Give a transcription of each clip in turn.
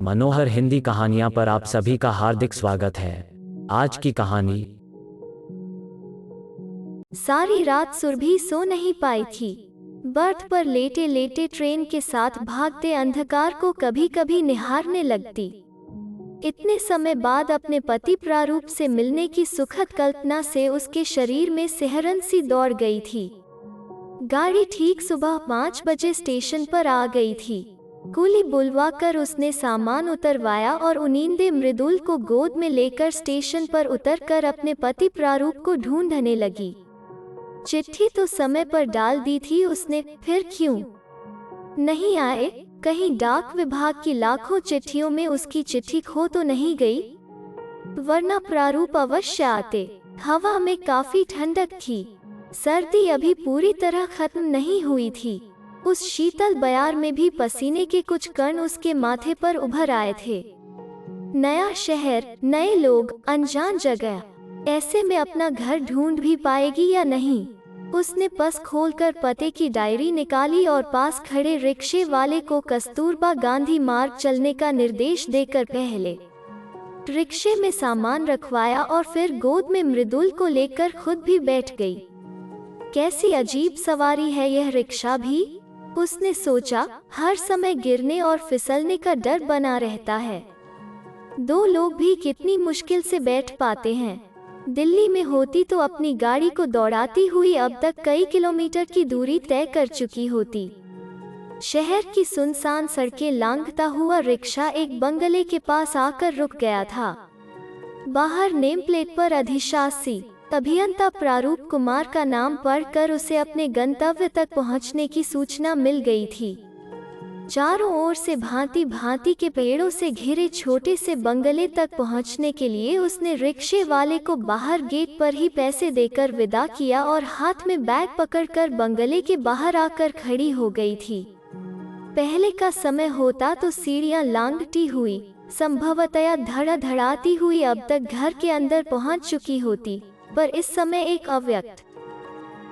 मनोहर हिंदी कहानियां पर आप सभी का हार्दिक स्वागत है। आज की कहानी। सारी रात सुरभि सो नहीं पाई थी। बर्थ पर लेटे लेटे ट्रेन के साथ भागते अंधकार को कभी कभी निहारने लगती। इतने समय बाद अपने पति प्रारूप से मिलने की सुखद कल्पना से उसके शरीर में सिहरन सी दौड़ गई थी। गाड़ी ठीक सुबह 5 बजे स्टेशन पर आ गई थी। कुली बुलवाकर उसने सामान उतरवाया और उनींदे मृदुल को गोद में लेकर स्टेशन पर उतरकर अपने पति प्रारूप को ढूंढने लगी। चिट्ठी तो समय पर डाल दी थी उसने, फिर क्यों नहीं आए? कहीं डाक विभाग की लाखों चिट्ठियों में उसकी चिट्ठी खो तो नहीं गई? वरना प्रारूप अवश्य आते। हवा में काफी ठंडक थी। सर्दी अभी पूरी तरह खत्म नहीं हुई थी। उस शीतल बयार में भी पसीने के कुछ कण उसके माथे पर उभर आए थे। नया शहर, नए लोग, अनजान जगह, ऐसे में अपना घर ढूंढ भी पाएगी या नहीं? उसने पस खोलकर पते की डायरी निकाली और पास खड़े रिक्शे वाले को कस्तूरबा गांधी मार्ग चलने का निर्देश देकर पहले रिक्शे में सामान रखवाया और फिर गोद में मृदुल को लेकर खुद भी बैठ गई। कैसी अजीब सवारी है यह रिक्शा भी, उसने सोचा। हर समय गिरने और फिसलने का डर बना रहता है। दो लोग भी कितनी मुश्किल से बैठ पाते हैं। दिल्ली में होती तो अपनी गाड़ी को दौड़ाती हुई अब तक कई किलोमीटर की दूरी तय कर चुकी होती। शहर की सुनसान सड़कें लांघता हुआ रिक्शा एक बंगले के पास आकर रुक गया था। बाहर नेम प्लेट पर अधिशासी अभियंता प्रारूप कुमार का नाम पढ़कर उसे अपने गंतव्य तक पहुंचने की सूचना मिल गई थी। चारों ओर से भांति भांति के पेड़ों से घिरे छोटे से बंगले तक पहुंचने के लिए उसने रिक्शे वाले को बाहर गेट पर ही पैसे देकर विदा किया और हाथ में बैग पकड़कर बंगले के बाहर आकर खड़ी हो गई थी। पहले का समय होता तो सीढ़ियां लांघती हुई, संभवतया धड़ाधड़ाती हुई अब तक घर के अंदर पहुंच चुकी होती, पर इस समय एक अव्यक्त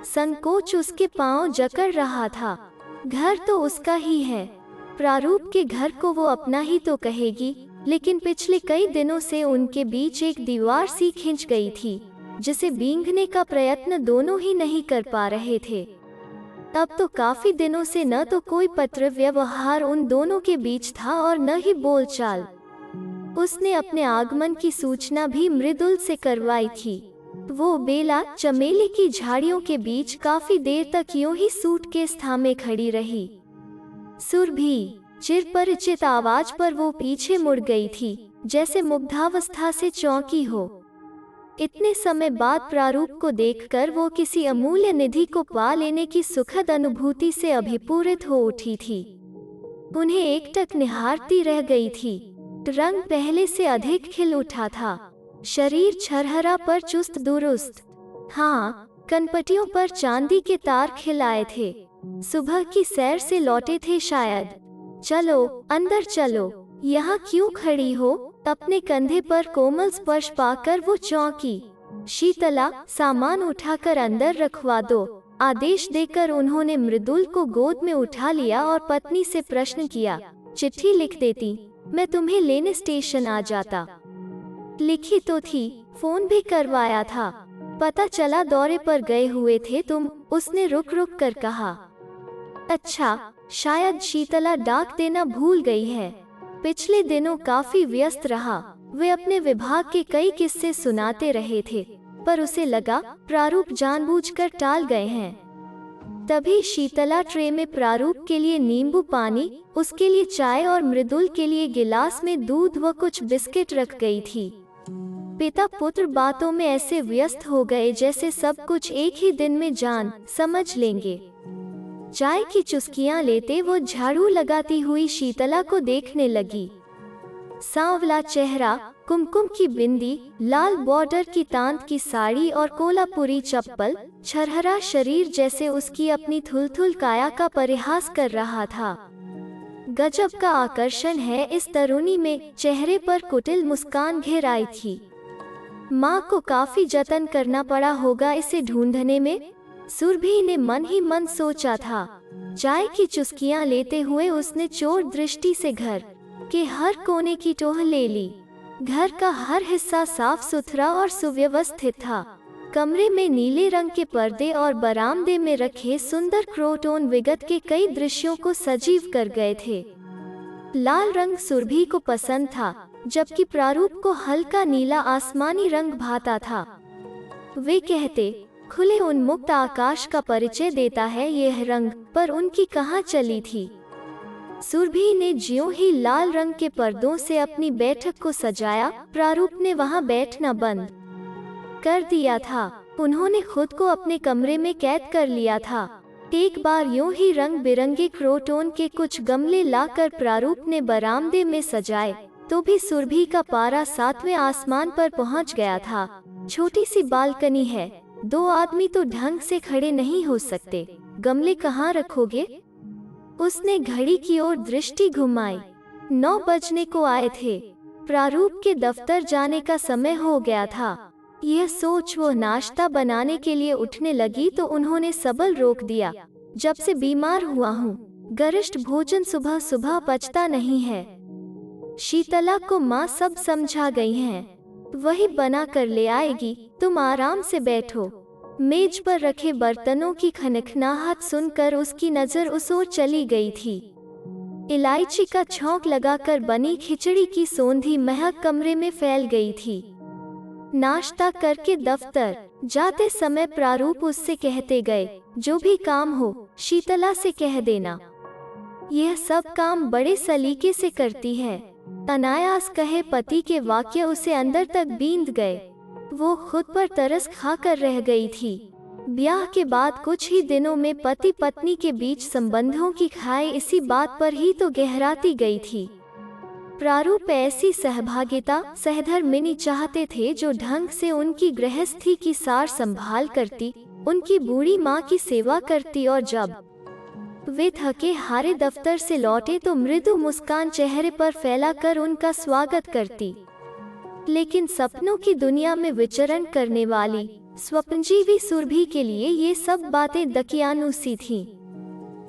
संकोच उसके पांव जकड़ रहा था। घर तो उसका ही है, प्रारूप के घर को वो अपना ही तो कहेगी, लेकिन पिछले कई दिनों से उनके बीच एक दीवार सी खिंच गई थी, जिसे बींगने का प्रयत्न दोनों ही नहीं कर पा रहे थे। अब तो काफी दिनों से न तो कोई पत्र व्यवहार उन दोनों के बीच था और न ही बोलचाल। उसने अपने आगमन की सूचना भी मृदुल से करवाई थी। वो बेला चमेली की झाड़ियों के बीच काफी देर तक यूं ही सूटकेस थामे खड़ी रही। सुरभि, चिरपरिचित आवाज पर वो पीछे मुड़ गई थी, जैसे मुग्धावस्था से चौंकी हो। इतने समय बाद प्रारूप को देखकर वो किसी अमूल्य निधि को पा लेने की सुखद अनुभूति से अभिपूरित हो उठी थी। उन्हें एकटक निहारती रह गई थी। रंग पहले से अधिक खिल उठा था, शरीर छरहरा पर चुस्त दुरुस्त। हाँ, कनपटियों पर चांदी के तार खिलाए थे। सुबह की सैर से लौटे थे शायद। चलो अंदर चलो, यहाँ क्यों खड़ी हो? अपने कंधे पर कोमल स्पर्श पाकर वो चौंकी। शीतला, सामान उठाकर अंदर रखवा दो, आदेश देकर उन्होंने मृदुल को गोद में उठा लिया और पत्नी से प्रश्न किया, चिट्ठी लिख देती, मैं तुम्हें लेने स्टेशन आ जाता। लिखी तो थी, फोन भी करवाया था, पता चला दौरे पर गए हुए थे तुम, उसने रुक रुक कर कहा। अच्छा, शायद शीतला डाक देना भूल गई है। पिछले दिनों काफी व्यस्त रहा। वे अपने विभाग के कई किस्से सुनाते रहे थे, पर उसे लगा प्रारूप जानबूझकर टाल गए हैं। तभी शीतला ट्रे में प्रारूप के लिए नींबू पानी, उसके लिए चाय और मृदुल के लिए गिलास में दूध व कुछ बिस्किट रख गई थी। पिता पुत्र बातों में ऐसे व्यस्त हो गए जैसे सब कुछ एक ही दिन में जान समझ लेंगे। चाय की चुस्कियां लेते वो झाड़ू लगाती हुई शीतला को देखने लगी। सांवला चेहरा, कुमकुम की बिंदी, लाल बॉर्डर की तांत की साड़ी और कोलापुरी चप्पल, छरहरा शरीर जैसे उसकी अपनी थुलथुल काया का परिहास कर रहा था। गजब का आकर्षण है इस तरुणी में। चेहरे पर कुटिल मुस्कान घेर आई थी। माँ को काफी जतन करना पड़ा होगा इसे ढूंढने में, सुरभि ने मन ही मन सोचा था। चाय की चुस्कियां लेते हुए उसने चोर दृष्टि से घर के हर कोने की टोह ले ली। घर का हर हिस्सा साफ सुथरा और सुव्यवस्थित था। कमरे में नीले रंग के पर्दे और बरामदे में रखे सुंदर क्रोटोन विगत के कई दृश्यों को सजीव कर गए थे। लाल रंग सुरभि को पसंद था, जबकि प्रारूप को हल्का नीला आसमानी रंग भाता था। वे कहते, खुले उन्मुक्त आकाश का परिचय देता है यह रंग, पर उनकी कहाँ चली थी। सुरभि ने ज्यों ही लाल रंग के पर्दों से अपनी बैठक को सजाया, प्रारूप ने वहां बैठना बंद कर दिया था। उन्होंने खुद को अपने कमरे में कैद कर लिया था। एक बार यूं ही रंग बिरंगे क्रोटोन के कुछ गमले लाकर प्रारूप ने बरामदे में सजाए, तो भी सुरभि का पारा 7वें आसमान पर पहुंच गया था। छोटी सी बालकनी है, 2 आदमी तो ढंग से खड़े नहीं हो सकते, गमले कहाँ रखोगे? उसने घड़ी की ओर दृष्टि घुमाई। 9 बजने को आए थे। प्रारूप के दफ्तर जाने का समय हो गया था। यह सोच वो नाश्ता बनाने के लिए उठने लगी तो उन्होंने सबल रोक दिया। जब से बीमार हुआ हूँ, गरिष्ठ भोजन सुबह सुबह पचता नहीं है। शीतला को माँ सब समझा गई हैं, वही बना कर ले आएगी, तुम आराम से बैठो। मेज पर रखे बर्तनों की खनखनाहट सुनकर उसकी नजर उस ओर चली गई थी। इलायची का छौंक लगाकर बनी खिचड़ी की सोंधी महक कमरे में फैल गई थी। नाश्ता करके दफ्तर जाते समय प्रारूप उससे कहते गए, जो भी काम हो शीतला से कह देना, यह सब काम बड़े सलीके से करती है। अनायास कहे पति के वाक्य उसे अंदर तक बींध गए। वो खुद पर तरस खाकर रह गई थी। ब्याह के बाद कुछ ही दिनों में पति पत्नी के बीच संबंधों की खाई इसी बात पर ही तो गहराती गई थी। प्रारूप ऐसी सहभागिता सहधर्मिणी चाहते थे जो ढंग से उनकी गृहस्थी की सार संभाल करती, उनकी बूढ़ी माँ की सेवा करती और जब वे थके हारे दफ्तर से लौटे तो मृदु मुस्कान चेहरे पर फैलाकर उनका स्वागत करती। लेकिन सपनों की दुनिया में विचरण करने वाली स्वप्नजीवी सुरभि के लिए ये सब बातें दकियानुसी थीं।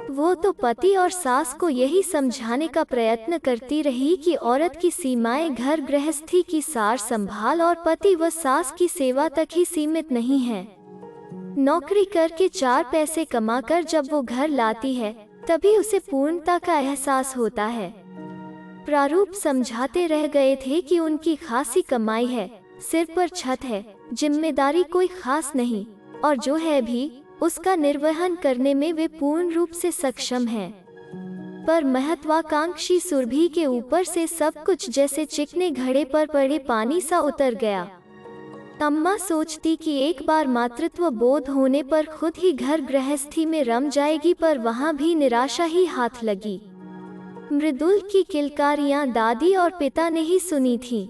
वो तो पति और सास को यही समझाने का प्रयत्न करती रही कि औरत की सीमाएं घर गृहस्थी की सार संभाल और पति व सास की सेवा तक ही सीमित नहीं है। नौकरी करके 4 पैसे कमाकर जब वो घर लाती है, तभी उसे पूर्णता का एहसास होता है। प्रारूप समझाते रह गए थे कि उनकी खासी कमाई है, सिर पर छत है, जिम्मेदारी कोई खास नहीं, और जो है भी उसका निर्वहन करने में वे पूर्ण रूप से सक्षम हैं। पर महत्वाकांक्षी सुरभि के ऊपर से सब कुछ जैसे चिकने घड़े पर पड़े पानी सा उतर गया। अम्मा सोचती कि एक बार मातृत्व बोध होने पर खुद ही घर गृहस्थी में रम जाएगी, पर वहाँ भी निराशा ही हाथ लगी। मृदुल की किलकारियां दादी और पिता ने ही सुनी थी।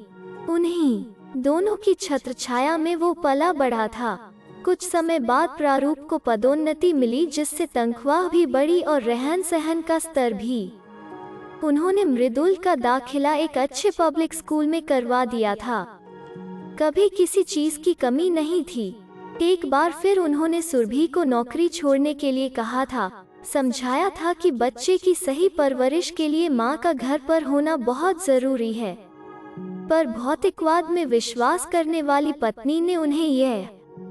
उन्हीं दोनों की छत्रछाया में वो पला बढ़ा था। कुछ समय बाद प्रारूप को पदोन्नति मिली, जिससे तनख्वाह भी बढ़ी और रहन सहन का स्तर भी। उन्होंने मृदुल का दाखिला एक अच्छे पब्लिक स्कूल में करवा दिया था। कभी किसी चीज की कमी नहीं थी। एक बार फिर उन्होंने सुरभि को नौकरी छोड़ने के लिए कहा था, समझाया था कि बच्चे की सही परवरिश के लिए माँ का घर पर होना बहुत जरूरी है। पर भौतिकवाद में विश्वास करने वाली पत्नी ने उन्हें यह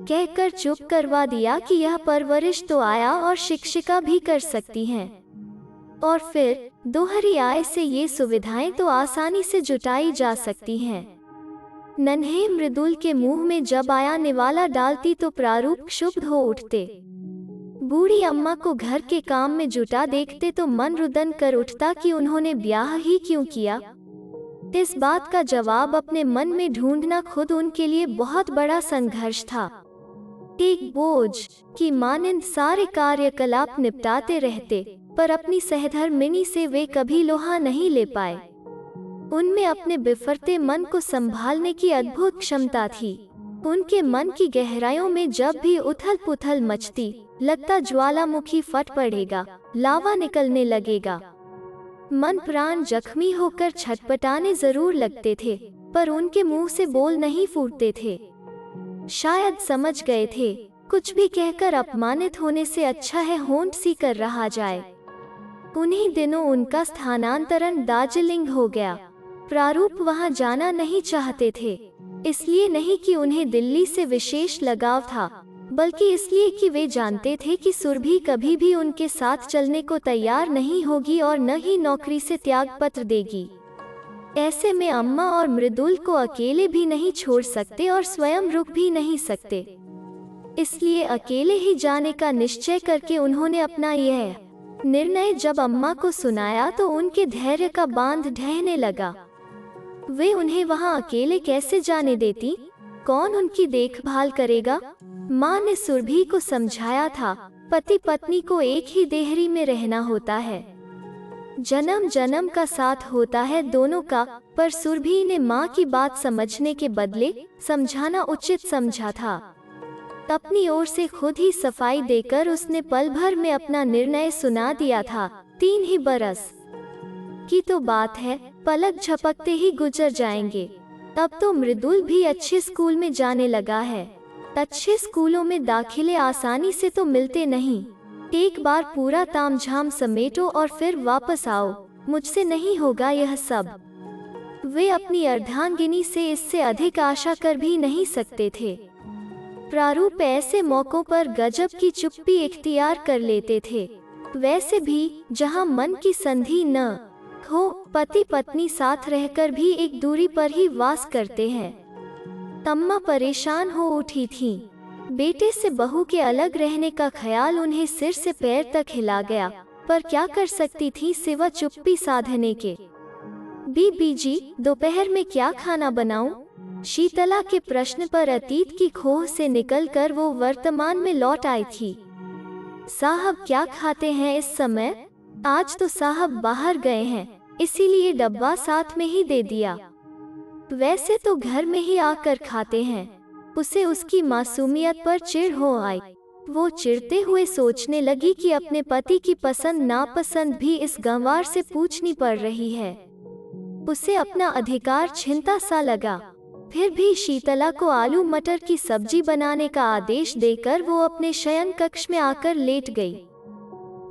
कहकर चुप करवा दिया कि यह परवरिश तो आया और शिक्षिका भी कर सकती हैं, और फिर दोहरी आय से ये सुविधाएं तो आसानी से जुटाई जा सकती हैं। नन्हे मृदुल के मुंह में जब आया निवाला डालती तो प्रारूप क्षुब्ध हो उठते। बूढ़ी अम्मा को घर के काम में जुटा देखते तो मन रुदन कर उठता कि उन्होंने ब्याह ही क्यों किया। इस बात का जवाब अपने मन में ढूंढना खुद उनके लिए बहुत बड़ा संघर्ष था। एक बोझ की मानिंद सारे कार्यकलाप निपटाते रहते, पर अपनी सहधर्मिणी से वे कभी लोहा नहीं ले पाए। उनमें अपने बिफरते मन को संभालने की अद्भुत क्षमता थी। उनके मन की गहराइयों में जब भी उथल पुथल मचती, लगता ज्वालामुखी फट पड़ेगा, लावा निकलने लगेगा। मन प्राण जख्मी होकर छटपटाने जरूर लगते थे, पर उनके मुंह से बोल नहीं फूटते थे। शायद समझ गए थे, कुछ भी कहकर अपमानित होने से अच्छा है होंठ सी कर रहा जाए। उन्हीं दिनों उनका स्थानांतरण दार्जिलिंग हो गया। प्रारूप वहां जाना नहीं चाहते थे, इसलिए नहीं कि उन्हें दिल्ली से विशेष लगाव था, बल्कि इसलिए कि वे जानते थे कि सुरभि कभी भी उनके साथ चलने को तैयार नहीं होगी और न ही नौकरी से त्यागपत्र देगी। ऐसे में अम्मा और मृदुल को अकेले भी नहीं छोड़ सकते और स्वयं रुक भी नहीं सकते। इसलिए अकेले ही जाने का निश्चय करके उन्होंने अपना यह निर्णय जब अम्मा को सुनाया तो उनके धैर्य का बांध ढहने लगा। वे उन्हें वहां अकेले कैसे जाने देती? कौन उनकी देखभाल करेगा? माँ ने सुरभि को समझाया था, पति पत्नी को एक ही देहरी में रहना होता है, जन्म जन्म का साथ होता है दोनों का। पर सुरभि ने माँ की बात समझने के बदले समझाना उचित समझा था। अपनी ओर से खुद ही सफाई देकर उसने पल भर में अपना निर्णय सुना दिया था। 3 ही बरस की तो बात है, पलक झपकते ही गुजर जाएंगे। तब तो मृदुल भी अच्छे स्कूल में जाने लगा है। अच्छे स्कूलों में दाखिले आसानी से तो मिलते नहीं। एक बार पूरा तामझाम समेटो और फिर वापस आओ, मुझसे नहीं होगा यह सब। वे अपनी अर्धांगिनी से इससे अधिक आशा कर भी नहीं सकते थे। प्रारूप ऐसे मौकों पर गजब की चुप्पी इख्तियार कर लेते थे। वैसे भी जहां मन की संधि न हो, पति पत्नी साथ रहकर भी एक दूरी पर ही वास करते हैं। अम्मा परेशान हो उठी थीं। बेटे से बहू के अलग रहने का ख्याल उन्हें सिर से पैर तक हिला गया, पर क्या कर सकती थी सिवा चुप्पी साधने के। बीबी जी, दोपहर में क्या खाना बनाऊं? शीतला के प्रश्न पर अतीत की खोह से निकलकर वो वर्तमान में लौट आई थी। साहब क्या खाते हैं इस समय? आज तो साहब बाहर गए हैं, इसीलिए डब्बा साथ में ही दे दिया। वैसे तो घर में ही आकर खाते हैं। उसे उसकी मासूमियत पर चिढ़ हो आई। वो चिढ़ते हुए सोचने लगी कि अपने पति की पसंद नापसंद भी इस गंवार से पूछनी पड़ रही है। उसे अपना अधिकार छिनता सा लगा। फिर भी शीतला को आलू मटर की सब्जी बनाने का आदेश देकर वो अपने शयन कक्ष में आकर लेट गई।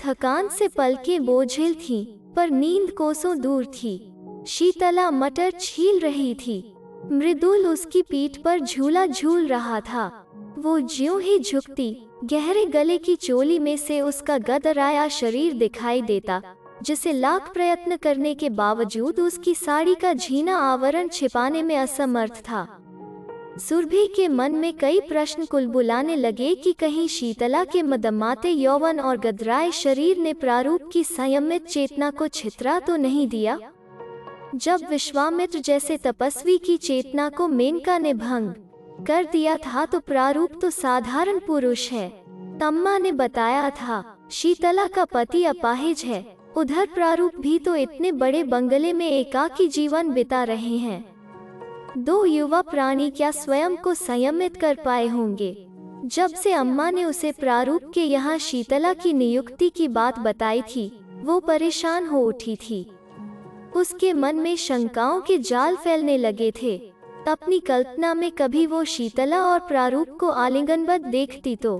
थकान से पलकें बोझिल थीं, पर नींद कोसों दूर थी। शीतला मटर छील रही थी। मृदुल उसकी पीठ पर झूला झूल रहा था। वो ज्यों ही झुकती, गहरे गले की चोली में से उसका गदराया शरीर दिखाई देता, जिसे लाख प्रयत्न करने के बावजूद उसकी साड़ी का झीना आवरण छिपाने में असमर्थ था। सुरभि के मन में कई प्रश्न कुलबुलाने लगे कि कहीं शीतला के मदमाते यौवन और गदराए शरीर ने प्रारूप की संयमित चेतना को छितरा तो नहीं दिया। जब विश्वामित्र जैसे तपस्वी की चेतना को मेनका ने भंग कर दिया था तो प्रारूप तो साधारण पुरुष है। अम्मा ने बताया था, शीतला का पति अपाहिज है। उधर प्रारूप भी तो इतने बड़े बंगले में एकाकी जीवन बिता रहे हैं। 2 युवा प्राणी क्या स्वयं को संयमित कर पाए होंगे? जब से अम्मा ने उसे प्रारूप के यहाँ शीतला की नियुक्ति की बात बताई थी, वो परेशान हो उठी थी। उसके मन में शंकाओं के जाल फैलने लगे थे। अपनी कल्पना में कभी वो शीतला और प्रारूप को आलिंगनबद्ध देखती तो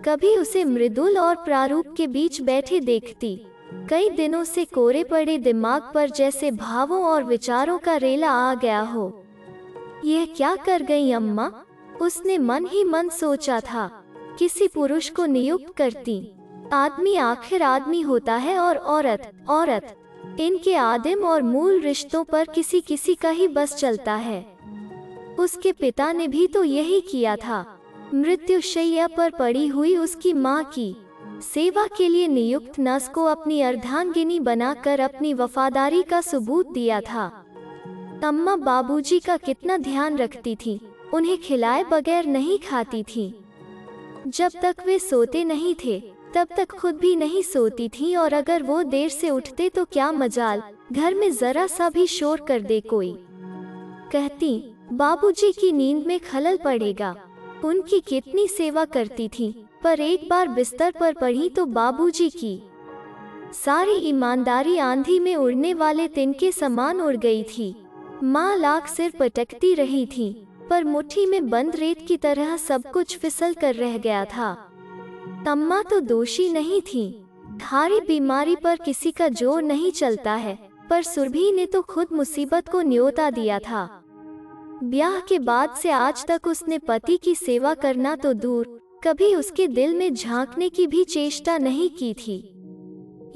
कभी उसे मृदुल और प्रारूप के बीच बैठे देखती। कई दिनों से कोरे पड़े दिमाग पर जैसे भावों और विचारों का रेला आ गया हो। यह क्या कर गई अम्मा? उसने मन ही मन सोचा था। किसी पुरुष को नियुक्त करती। आदमी आखिर आदमी होता है और औरत औरत। इनके आदिम और मूल रिश्तों पर किसी किसी का ही बस चलता है। उसके पिता ने भी तो यही किया था। मृत्युशैया पर पड़ी हुई उसकी माँ की सेवा के लिए नियुक्त नर्स को अपनी अर्धांगिनी बनाकर अपनी वफादारी का सबूत दिया था। अम्मा बाबूजी का कितना ध्यान रखती थी। उन्हें खिलाए बगैर नहीं खाती थी। जब तक वे सोते नहीं थे तब तक खुद भी नहीं सोती थी, और अगर वो देर से उठते तो क्या मजाल घर में जरा सा भी शोर कर दे कोई। कहती, बाबूजी की नींद में खलल पड़ेगा। उनकी कितनी सेवा करती थी, पर एक बार बिस्तर पर पड़ी तो बाबूजी की सारी ईमानदारी आंधी में उड़ने वाले तिनके समान उड़ गई थी। माँ लाख सिर पटकती रही थी, पर मुट्ठी में बंद रेत की तरह सब कुछ फिसल कर रह गया था। अम्मा तो दोषी नहीं थी। थारी बीमारी पर किसी का जोर नहीं चलता है, पर सुरभि ने तो खुद मुसीबत को न्योता दिया था। ब्याह के बाद से आज तक उसने पति की सेवा करना तो दूर, कभी उसके दिल में झांकने की भी चेष्टा नहीं की थी।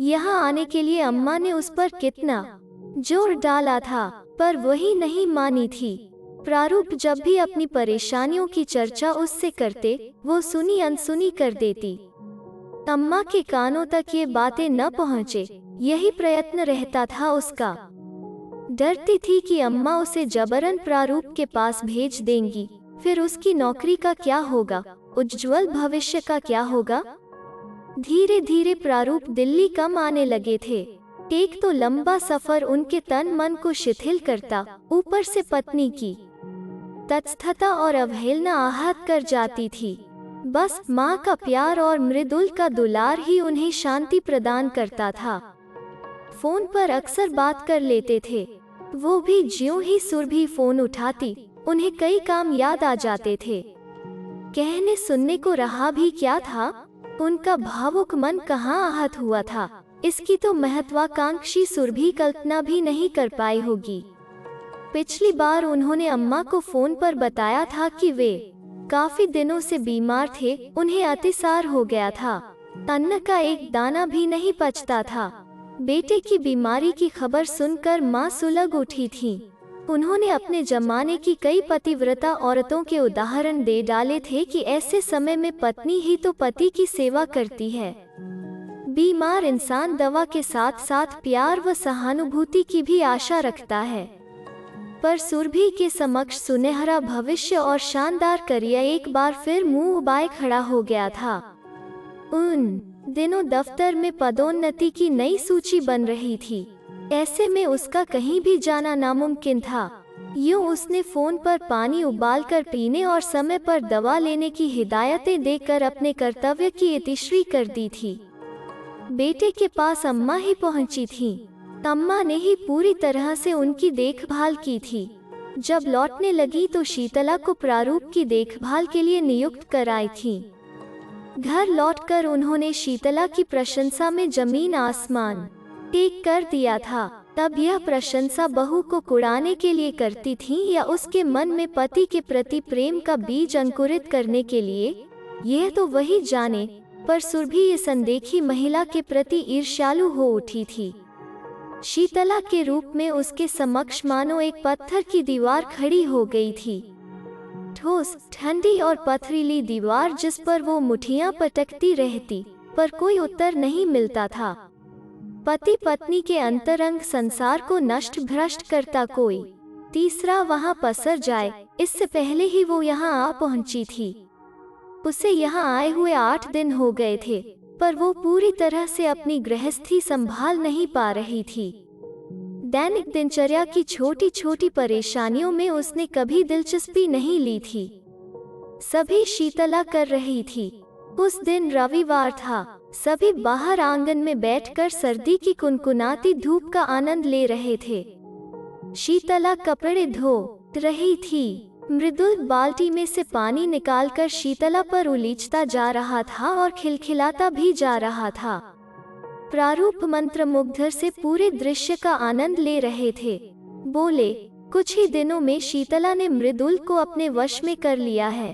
यहाँ आने के लिए अम्मा ने उस पर कितना जोर डाला था, पर वही नहीं मानी थी। प्रारूप जब भी अपनी परेशानियों की चर्चा उससे करते, वो सुनी अनसुनी कर देती। अम्मा के कानों तक ये बातें न पहुँचे, यही प्रयत्न रहता था उसका। डरती थी कि अम्मा उसे जबरन प्रारूप के पास भेज देंगी, फिर उसकी नौकरी का क्या होगा, उज्जवल भविष्य का क्या होगा। धीरे धीरे प्रारूप दिल्ली कम आने लगे थे। एक तो लंबा सफर उनके तन मन को शिथिल करता, ऊपर से पत्नी की तत्स्थता और अवहेलना आहत कर जाती थी। बस माँ का प्यार और मृदुल का दुलार ही उन्हें शांति प्रदान करता था। फोन पर अक्सर बात कर लेते थे, वो भी ज्यों ही सुरभि फोन उठाती, उन्हें कई काम याद आ जाते थे। कहने सुनने को रहा भी क्या था, उनका भावुक मन कहाँ आहत हुआ था, इसकी तो महत्वाकांक्षी सुरभि कल्पना भी नहीं कर पाई होगी। पिछली बार उन्होंने अम्मा को फोन पर बताया था कि वे काफी दिनों से बीमार थे, उन्हें अतिसार हो गया था, अन्न का एक दाना भी नहीं पचता था। बेटे की बीमारी की खबर सुनकर माँ सुलग उठी थी। उन्होंने अपने जमाने की कई पतिव्रता औरतों के उदाहरण दे डाले थे कि ऐसे समय में पत्नी ही तो पति की सेवा करती है। बीमार इंसान दवा के साथ साथ प्यार व सहानुभूति की भी आशा रखता है, पर सुरभि के समक्ष सुनहरा भविष्य और शानदार करियर एक बार फिर मुंह उबाए खड़ा हो गया था। उन दिनों दफ्तर में पदोन्नति की नई सूची बन रही थी, ऐसे में उसका कहीं भी जाना नामुमकिन था। यूं उसने फोन पर पानी उबालकर पीने और समय पर दवा लेने की हिदायतें देकर अपने कर्तव्य की इतिश्री कर दी थी। बेटे के पास अम्मा ही पहुंची थी। अम्मा ने ही पूरी तरह से उनकी देखभाल की थी। जब लौटने लगी तो शीतला को प्रारूप की देखभाल के लिए नियुक्त कराई थी। घर लौटकर उन्होंने शीतला की प्रशंसा में जमीन आसमान एक कर दिया था। तब यह प्रशंसा बहू को कुड़ाने के लिए करती थी या उसके मन में पति के प्रति प्रेम का बीज अंकुरित करने के लिए, यह तो वही जाने, पर सुरभि इस अनदेखी महिला के प्रति ईर्ष्यालु हो उठी थी। शीतला के रूप में उसके समक्ष मानो एक पत्थर की दीवार खड़ी हो गई थी। ठोस, ठंडी और पथरीली दीवार जिस पर वो मुठियां पटकती रहती, पर कोई उत्तर नहीं मिलता था। पति पत्नी के अंतरंग संसार को नष्ट भ्रष्ट करता कोई तीसरा वहां पसर जाए, इससे पहले ही वो यहाँ आ पहुंची थी। उसे यहाँ आए हुए 8 दिन हो गए थे, पर वो पूरी तरह से अपनी गृहस्थी संभाल नहीं पा रही थी। दैनिक दिनचर्या की छोटी छोटी परेशानियों में उसने कभी दिलचस्पी नहीं ली थी। सभी शीतला कर रही थी। उस दिन रविवार था। सभी बाहर आंगन में बैठकर सर्दी की कुनकुनाती धूप का आनंद ले रहे थे। शीतला कपड़े धो रही थी। मृदुल बाल्टी में से पानी निकालकर शीतला पर उलीचता जा रहा था और खिलखिलाता भी जा रहा था। प्रारूप मंत्रमुग्ध से पूरे दृश्य का आनंद ले रहे थे। बोले, कुछ ही दिनों में शीतला ने मृदुल को अपने वश में कर लिया है।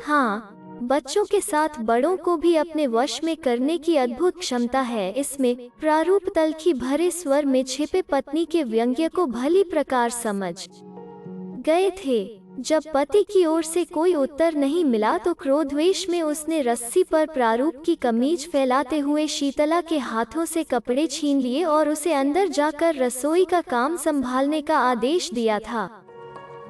हाँ, बच्चों के साथ बड़ों को भी अपने वश में करने की अद्भुत क्षमता है इसमें। प्रारूप तलखी भरे स्वर में छिपे पत्नी के व्यंग्य को भली प्रकार समझ गए थे। जब पति की ओर से कोई उत्तर नहीं मिला तो क्रोधवेश में उसने रस्सी पर प्रारूप की कमीज फैलाते हुए शीतला के हाथों से कपड़े छीन लिए और उसे अंदर जाकर रसोई का काम संभालने का आदेश दिया था।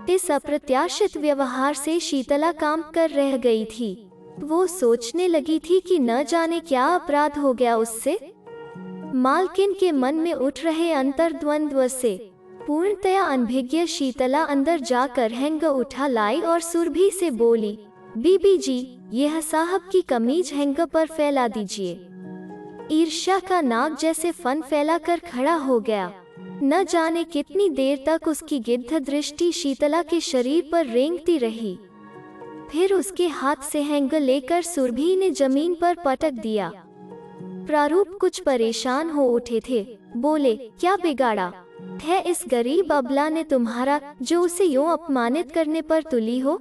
इस अप्रत्याशित व्यवहार से शीतला काम कर रह गई थी। वो सोचने लगी थी कि न जाने क्या अपराध हो गया उससे। मालकिन के मन में उठ रहे अंतर्द्वंद्व से पूर्णतया अनभिज्ञ शीतला अंदर जाकर हैंग उठा लाई और सुरभि से बोली, बीबी जी, यह साहब की कमीज हैंग पर फैला दीजिए। ईर्ष्या का नाग जैसे फन फैला कर खड़ा हो गया। न जाने कितनी देर तक उसकी गिद्ध दृष्टि शीतला के शरीर पर रेंगती रही। फिर उसके हाथ से हैंग लेकर सुरभि ने जमीन पर पटक दिया। प्रारूप कुछ परेशान हो उठे थे। बोले, क्या बिगाड़ा है इस गरीब अबला ने तुम्हारा, जो उसे यूं अपमानित करने पर तुली हो?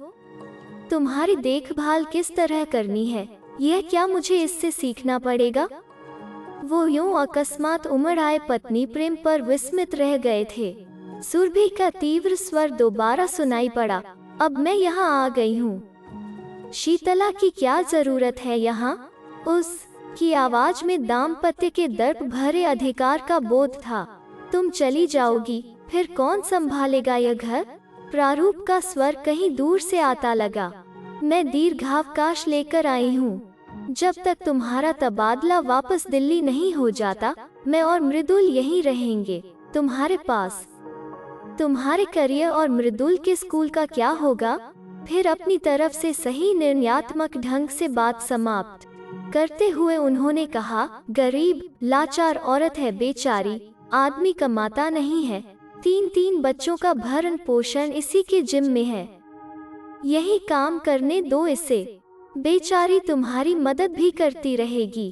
तुम्हारी देखभाल किस तरह करनी है, यह क्या मुझे इससे सीखना पड़ेगा? वो यूं अकस्मात उमड़ आए पत्नी प्रेम पर विस्मित रह गए थे। सुरभि का तीव्र स्वर दोबारा सुनाई पड़ा, अब मैं यहाँ आ गई हूँ। शीतला की क्या जरूरत है यहाँ? उसकी आवाज में दाम्पत्य के दर्प भरे अधिकार का बोध था। तुम चली जाओगी, फिर कौन संभालेगा यह घर? प्रारूप का स्वर कहीं दूर से आता लगा। मैं दीर्घावकाश लेकर आई हूँ। जब तक तुम्हारा तबादला वापस दिल्ली नहीं हो जाता, मैं और मृदुल यहीं रहेंगे, तुम्हारे पास। तुम्हारे करियर और मृदुल के स्कूल का क्या होगा? फिर अपनी तरफ से सही निर्णयात्मक ढंग से बात समाप्त करते हुए उन्होंने कहा, गरीब लाचार औरत है बेचारी, आदमी कमाता नहीं है, 3 बच्चों का भरण पोषण इसी के जिम्मे है। यही काम करने दो इसे, बेचारी तुम्हारी मदद भी करती रहेगी।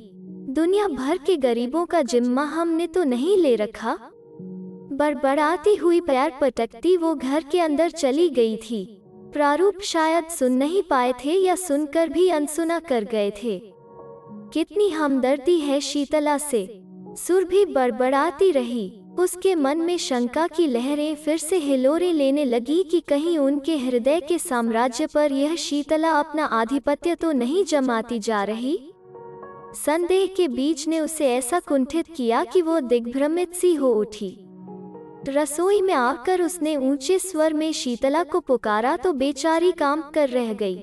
दुनिया भर के गरीबों का जिम्मा हमने तो नहीं ले रखा। बड़बड़ाती हुई पैर पटकती वो घर के अंदर चली गई थी। प्रारूप शायद सुन नहीं पाए थे या सुनकर भी अनसुना कर गए थे। कितनी हमदर्दी है शीतला से, सुरभि बड़बड़ाती रही। उसके मन में शंका की लहरें फिर से हिलोरे लेने लगी कि कहीं उनके हृदय के साम्राज्य पर यह शीतला अपना आधिपत्य तो नहीं जमाती जा रही। संदेह के बीज ने उसे ऐसा कुंठित किया कि वो दिग्भ्रमित सी हो उठी। रसोई में आकर उसने ऊंचे स्वर में शीतला को पुकारा तो बेचारी काम कर रह गई।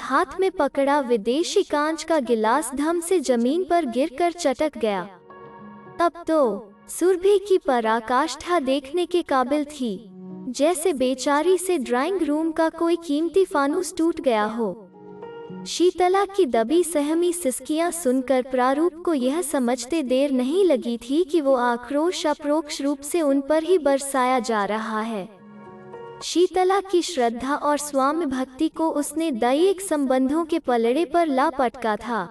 हाथ में पकड़ा विदेशी कांच का गिलास धम से जमीन पर गिरकर चटक गया। अब तो सुरभि की पराकाष्ठा देखने के काबिल थी, जैसे बेचारी से ड्राइंग रूम का कोई कीमती फानूस टूट गया हो। शीतला की दबी सहमी सिसकियां सुनकर प्रारूप को यह समझते देर नहीं लगी थी कि वो आक्रोश अप्रोक्ष रूप से उन पर ही बरसाया जा रहा है। शीतला की श्रद्धा और स्वामी भक्ति को उसने दैहिक संबंधों के पलड़े पर ला पटका था।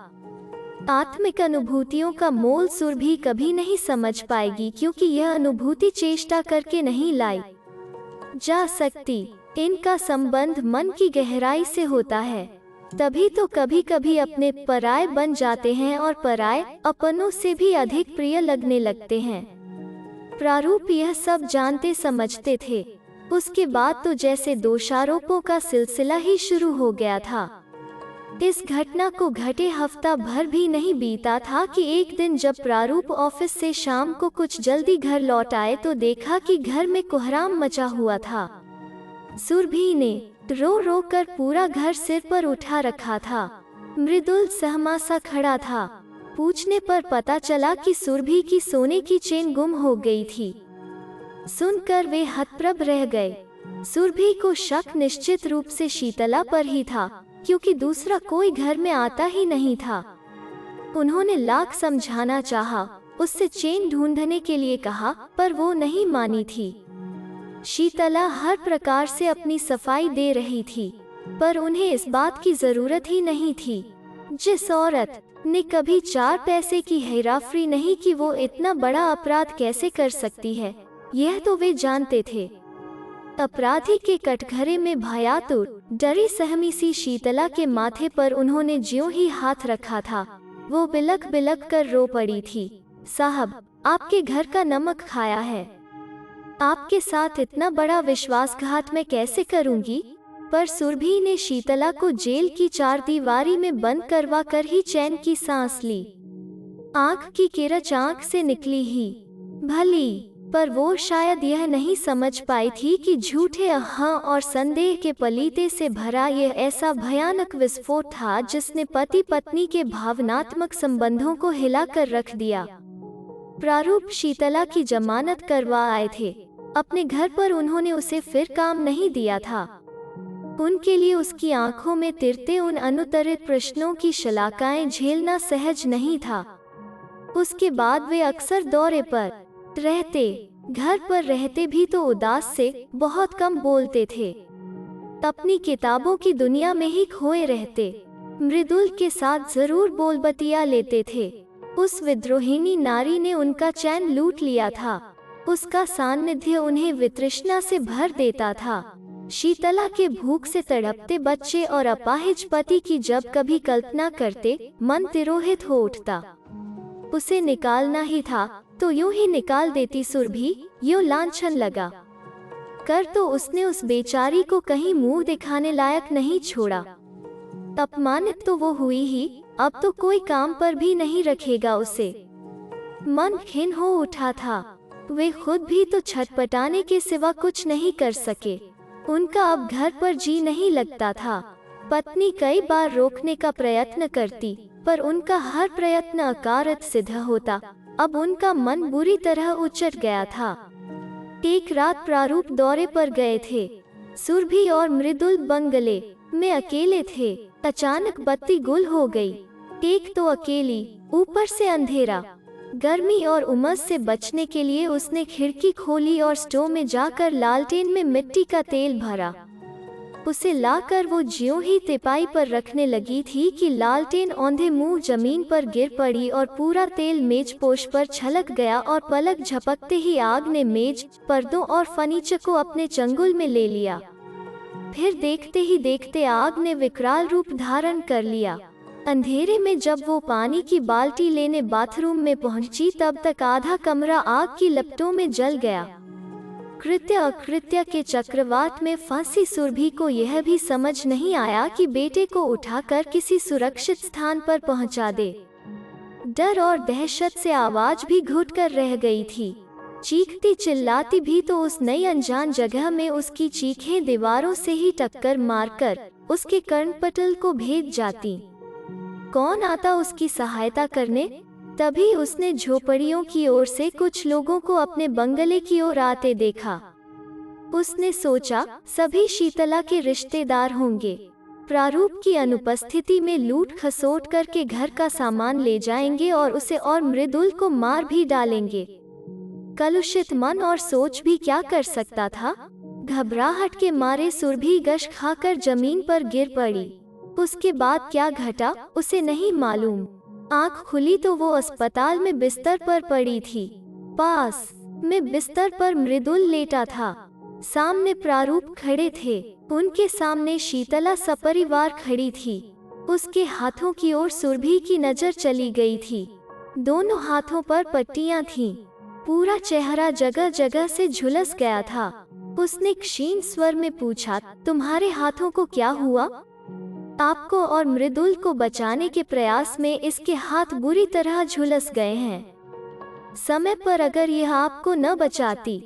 आत्मिक अनुभूतियों का मोल सुरभि कभी नहीं समझ पाएगी, क्योंकि यह अनुभूति चेष्टा करके नहीं लाई जा सकती। इनका संबंध मन की गहराई से होता है, तभी तो कभी कभी अपने पराये बन जाते हैं और पराये अपनों से भी अधिक प्रिय लगने लगते हैं। प्रारूप यह सब जानते समझते थे। उसके बाद तो जैसे दोषारोपों का सिलसिला ही शुरू हो गया था। इस घटना को घटे हफ्ता भर भी नहीं बीता था कि एक दिन जब प्रारूप ऑफिस से शाम को कुछ जल्दी घर लौट आए तो देखा कि घर में कोहराम मचा हुआ था। सुरभि ने रो रो कर पूरा घर सिर पर उठा रखा था। मृदुल सहमा सा खड़ा था। पूछने पर पता चला कि सुरभि की सोने की चेन गुम हो गई थी। सुनकर वे हतप्रभ रह गए। सुरभि को शक निश्चित रूप से शीतला पर ही था, क्योंकि दूसरा कोई घर में आता ही नहीं था। उन्होंने लाख समझाना चाहा, उससे चेन ढूंढने के लिए कहा, पर वो नहीं मानी थी। शीतला हर प्रकार से अपनी सफाई दे रही थी, पर उन्हें इस बात की जरूरत ही नहीं थी। जिस औरत ने कभी 4 पैसे की हेराफेरी नहीं की, वो इतना बड़ा अपराध कैसे कर सकती है, यह तो वे जानते थे। अपराधी के कटघरे में भयातुर डरी सहमी सी शीतला के माथे पर उन्होंने ज्यों ही हाथ रखा था, वो बिलख बिलख कर रो पड़ी थी। साहब, आपके घर का नमक खाया है, आपके साथ इतना बड़ा विश्वासघात मैं कैसे करूंगी? पर सुरभि ने शीतला को जेल की 4 दीवारी में बंद करवा कर ही चैन की सांस ली। आंख की किरच आंख से निकली ही भली, पर वो शायद यह नहीं समझ पाई थी कि झूठे अहाँ और संदेह के पलीते से भरा यह ऐसा भयानक विस्फोट था जिसने पति पत्नी के भावनात्मक संबंधों को हिलाकर रख दिया। प्रारूप शीतला की जमानत करवा आए थे। अपने घर पर उन्होंने उसे फिर काम नहीं दिया था। उनके लिए उसकी आंखों में तिरते उन अनुत्तरित प्रश्नों की शलाकाएं झेलना सहज नहीं था। उसके बाद वे अक्सर दौरे पर रहते, घर पर रहते भी तो उदास से बहुत कम बोलते थे। अपनी किताबों की दुनिया में ही खोए रहते। मृदुल के साथ जरूर बोल बतिया लेते थे, उस विद्रोहिणी नारी ने उनका चैन लूट लिया था। उसका सान्निध्य उन्हें वितृष्णा से भर देता था। शीतला के भूख से तड़पते बच्चे और अपाहिज पति की जब कभी कल्पना करते, मन तिरोहित हो उठता। उसे निकालना ही था तो यूं ही निकाल देती सुरभि, यूं लांछन लगा कर तो उसने उस बेचारी को कहीं मुंह दिखाने लायक नहीं छोड़ा। अपमानित तो वो हुई ही, अब तो कोई काम पर भी नहीं रखेगा उसे। मन खिन्न हो उठा था। वे खुद भी तो छटपटाने के सिवा कुछ नहीं कर सके। उनका अब घर पर जी नहीं लगता था। पत्नी कई बार रोकने का प्रयत्न करती, पर उनका हर प्रयत्न अकारत सिद्ध होता। अब उनका मन बुरी तरह उचट गया था। एक रात प्रारूप दौरे पर गए थे। सुरभि और मृदुल बंगले में अकेले थे। अचानक बत्ती गुल हो गई। एक तो अकेली, ऊपर से अंधेरा। गर्मी और उमस से बचने के लिए उसने खिड़की खोली और स्टोव में जाकर लालटेन में मिट्टी का तेल भरा। उसे लाकर वो ज्यों ही तिपाई पर रखने लगी थी कि लालटेन औंधे मुंह जमीन पर गिर पड़ी और पूरा तेल मेजपोश पर छलक गया और पलक झपकते ही आग ने मेज, पर्दों और फर्नीचर को अपने चंगुल में ले लिया। फिर देखते ही देखते आग ने विकराल रूप धारण कर लिया। अंधेरे में जब वो पानी की बाल्टी लेने बाथरूम में पहुंची, तब तक आधा कमरा आग की लपटों में जल गया। कृत्य अकृत्य के चक्रवात में फंसी सुरभि को यह भी समझ नहीं आया कि बेटे को उठाकर किसी सुरक्षित स्थान पर पहुंचा दे। डर और दहशत से आवाज भी घुट कर रह गई थी। चीखती चिल्लाती भी तो उस नई अनजान जगह में उसकी चीखें दीवारों से ही टक्कर मारकर उसके कर्णपटल को भेद जाती। कौन आता उसकी सहायता करने? तभी उसने झोपड़ियों की ओर से कुछ लोगों को अपने बंगले की ओर आते देखा। उसने सोचा सभी शीतला के रिश्तेदार होंगे। प्रारूप की अनुपस्थिति में लूट खसोट करके घर का सामान ले जाएंगे और उसे और मृदुल को मार भी डालेंगे। कलुषित मन और सोच भी क्या कर सकता था। घबराहट के मारे सुरभि गश खाकर जमीन पर गिर पड़ी। उसके बाद क्या घटा उसे नहीं मालूम। आंख खुली तो वो अस्पताल में बिस्तर पर पड़ी थी। पास में बिस्तर पर मृदुल लेटा था। सामने प्रारूप खड़े थे। उनके सामने शीतला सपरिवार खड़ी थी। उसके हाथों की ओर सुरभि की नजर चली गई थी। दोनों हाथों पर पट्टियां थीं। पूरा चेहरा जगह जगह से झुलस गया था। उसने क्षीण स्वर में पूछा, तुम्हारे हाथों को क्या हुआ? आपको और मृदुल को बचाने के प्रयास में इसके हाथ बुरी तरह झुलस गए हैं। समय पर अगर यह आपको न बचाती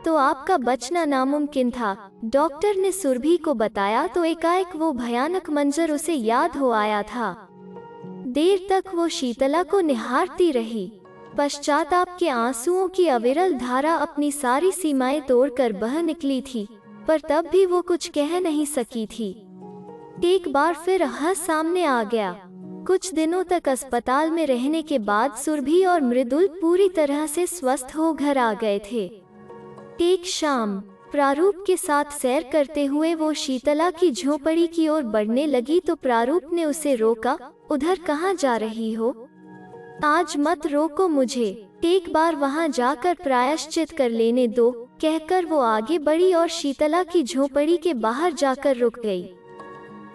तो आपका बचना नामुमकिन था। डॉक्टर ने सुरभि को बताया तो एकाएक वो भयानक मंजर उसे याद हो आया था। देर तक वो शीतला को निहारती रही। पश्चाताप के आंसुओं की अविरल धारा अपनी सारी सीमाएं तोड़कर बह निकली थी, पर तब भी वो कुछ कह नहीं सकी थी। एक बार फिर रहस्य सामने आ गया। कुछ दिनों तक अस्पताल में रहने के बाद सुरभि और मृदुल पूरी तरह से स्वस्थ हो घर आ गए थे। एक शाम प्रारूप के साथ सैर करते हुए वो शीतला की झोपड़ी की ओर बढ़ने लगी तो प्रारूप ने उसे रोका। उधर कहाँ जा रही हो? आज मत रोको मुझे, एक बार वहाँ जाकर प्रायश्चित कर लेने दो, कहकर वो आगे बढ़ी और शीतला की झोपड़ी के बाहर जाकर रुक गई।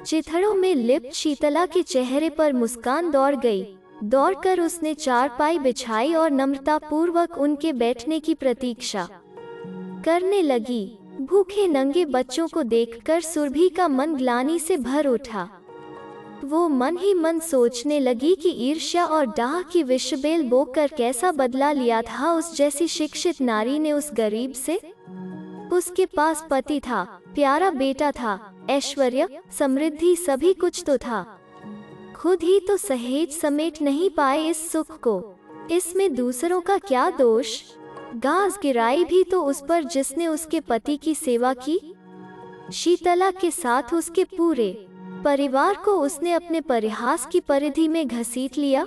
चिथड़ों में लिप्त शीतला के चेहरे पर मुस्कान दौड़ गई। दौड़कर उसने चारपाई बिछाई और नम्रता पूर्वक उनके बैठने की प्रतीक्षा करने लगी। भूखे नंगे बच्चों को देखकर सुरभि का मन ग्लानि से भर उठा। वो मन ही मन सोचने लगी कि ईर्ष्या और डाह की विषबेल बोकर कैसा बदला लिया था उस जैसी शिक्षित नारी ने उस गरीब से। उसके पास पति था, प्यारा बेटा था, ऐश्वर्य, समृद्धि, सभी कुछ तो था। खुद ही तो सहेज समेट नहीं पाए इस सुख को। इसमें दूसरों का क्या दोष? गाज गिराई भी तो उस पर जिसने उसके पति की सेवा की। शीतला के साथ उसके पूरे परिवार को उसने अपने परिहास की परिधि में घसीट लिया।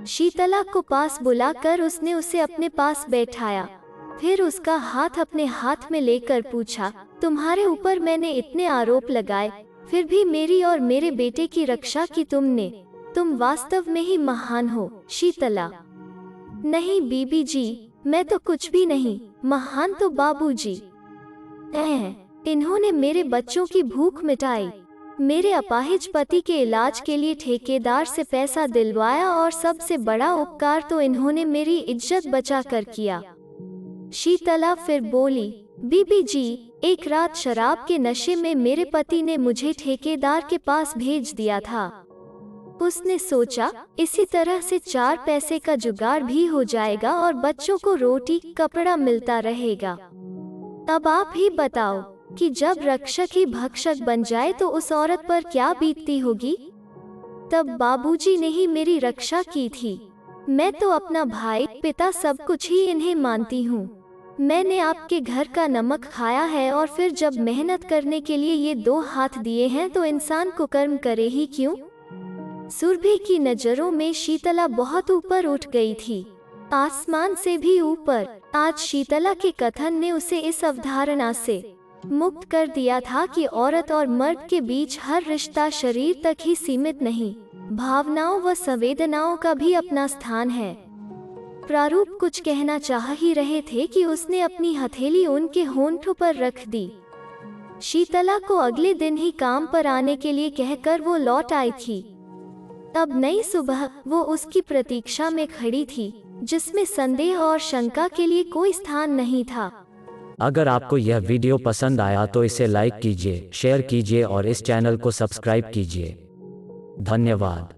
शीतला को पास बुलाकर उसने उसे अपने पास बैठाया। फिर उसका हाथ अपने हाथ में लेकर पूछा, तुम्हारे ऊपर मैंने इतने आरोप लगाए, फिर भी मेरी और मेरे बेटे की रक्षा की तुमने। तुम वास्तव में ही महान हो शीतला। नहीं बीबी जी, मैं तो कुछ भी नहीं, महान तो बाबूजी। इन्होंने मेरे बच्चों की भूख मिटाई, मेरे अपाहिज पति के इलाज के लिए ठेकेदार से पैसा दिलवाया और सबसे बड़ा उपकार तो इन्होंने मेरी इज्जत बचा कर किया। शीतला फिर बोली, बीबी जी, एक रात शराब के नशे में मेरे पति ने मुझे ठेकेदार के पास भेज दिया था। उसने सोचा इसी तरह से 4 पैसे का जुगाड़ भी हो जाएगा और बच्चों को रोटी कपड़ा मिलता रहेगा। अब आप ही बताओ कि जब रक्षक ही भक्षक बन जाए तो उस औरत पर क्या बीतती होगी। तब बाबूजी ने ही मेरी रक्षा की थी। मैं तो अपना भाई पिता सब कुछ ही इन्हें मानती हूँ। मैंने आपके घर का नमक खाया है और फिर जब मेहनत करने के लिए ये 2 हाथ दिए हैं तो इंसान को कर्म करे ही क्यों। सुरभि की नजरों में शीतला बहुत ऊपर उठ गई थी, आसमान से भी ऊपर। आज शीतला के कथन ने उसे इस अवधारणा से मुक्त कर दिया था कि औरत और मर्द के बीच हर रिश्ता शरीर तक ही सीमित नहीं, भावनाओं व संवेदनाओं का भी अपना स्थान है। प्रारूप कुछ कहना चाह ही रहे थे कि उसने अपनी हथेली उनके होंठों पर रख दी। शीतला को अगले दिन ही काम पर आने के लिए कहकर वो लौट आई थी। अब नई सुबह वो उसकी प्रतीक्षा में खड़ी थी, जिसमें संदेह और शंका के लिए कोई स्थान नहीं था। अगर आपको यह वीडियो पसंद आया तो इसे लाइक कीजिए, शेयर कीजिए और इस चैनल को सब्सक्राइब कीजिए। धन्यवाद।